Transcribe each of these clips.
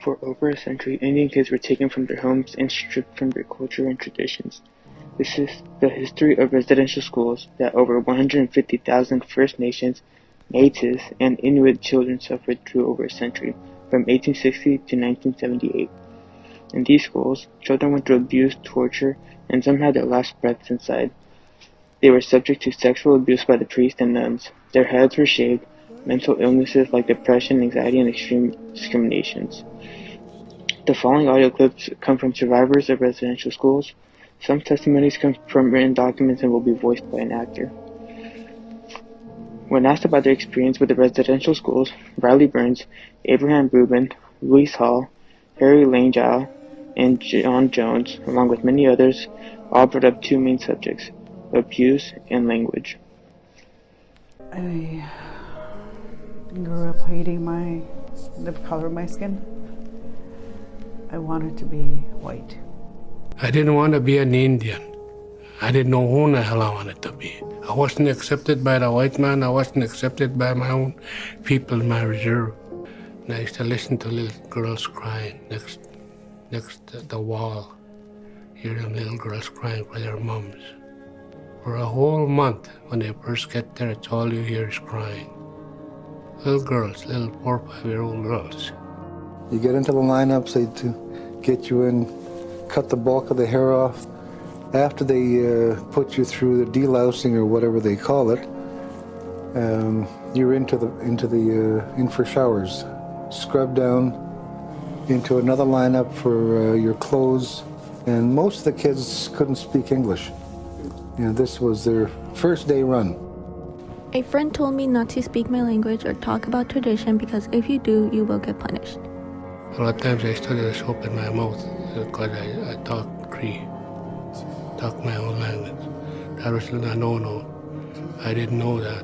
For over a century, Indian kids were taken from their homes and stripped from their culture and traditions. This is the history of residential schools that over 150,000 First Nations, Métis, and Inuit children suffered through over a century, from 1860 to 1978. In these schools, children went through abuse, torture, and some had their last breaths inside. They were subject to sexual abuse by the priests and nuns. Their heads were shaved, mental illnesses like depression, anxiety, and extreme discriminations. The following audio clips come from survivors of residential schools. Some testimonies come from written documents and will be voiced by an actor. When asked about their experience with the residential schools, Riley Burns, Abraham Ruben, Lousie Hall, Harry Langille, and John Jones, along with many others, all brought up two main subjects: abuse and language. I grew up hating the color of my skin. I wanted to be white. I didn't want to be an Indian. I didn't know who the hell I wanted to be. I wasn't accepted by the white man. I wasn't accepted by my own people in my reserve. And I used to listen to little girls crying next to the wall. Hear them little girls crying for their mums. For a whole month, when they first get there, it's all you hear is crying. Little girls, little 4 or 5-year-old girls. You get into the lineup, say to get you in, cut the bulk of the hair off. After they put you through the delousing or whatever they call it, you're in for showers. Scrub down into another lineup for your clothes, and most of the kids couldn't speak English. You know, this was their first day run. A friend told me not to speak my language or talk about tradition because if you do, you will get punished. A lot of times I still just open my mouth because I talk Cree, talk my own language. That was a no-no. I didn't know that.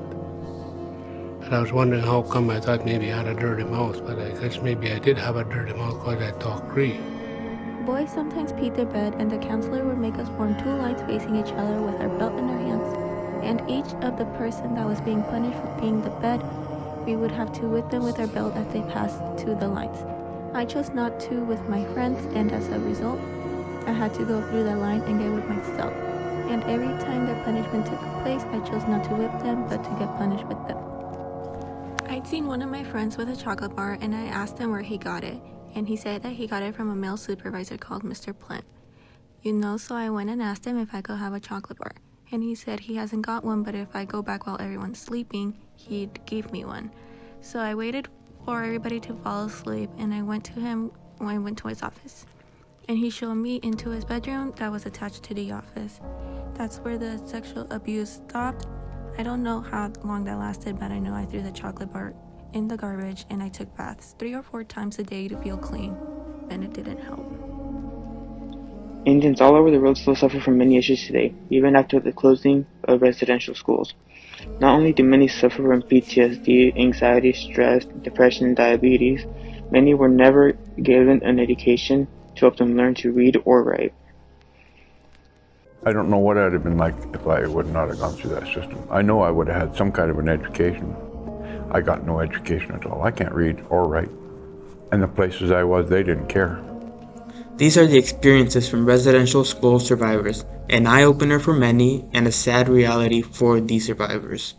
And I was wondering how come. I thought maybe I had a dirty mouth, but I guess maybe I did have a dirty mouth because I talk Cree. Boys sometimes peed their bed and the counselor would make us form two lines facing each other with our belt in our hands. And each of the person that was being punished for peeing the bed, we would have to whip them with our belt as they passed to the lines. I chose not to with my friends, and as a result, I had to go through the line and get whipped myself. And every time their punishment took place, I chose not to whip them, but to get punished with them. I'd seen one of my friends with a chocolate bar, and I asked him where he got it, and he said that he got it from a male supervisor called Mr. Plint. So I went and asked him if I could have a chocolate bar, and he said he hasn't got one, but if I go back while everyone's sleeping, he'd give me one. So I waited for everybody to fall asleep, and I went to his office, and he showed me into his bedroom that was attached to the office. That's where the sexual abuse stopped. I don't know how long that lasted, but I know I threw the chocolate bar in the garbage and I took baths 3 or 4 times a day to feel clean, and it didn't help. Indians all over the world still suffer from many issues today, even after the closing of residential schools. Not only do many suffer from PTSD, anxiety, stress, depression, and diabetes, many were never given an education to help them learn to read or write. I don't know what I'd have been like if I would not have gone through that system. I know I would have had some kind of an education. I got no education at all. I can't read or write. And the places I was, they didn't care. These are the experiences from residential school survivors, an eye-opener for many and a sad reality for these survivors.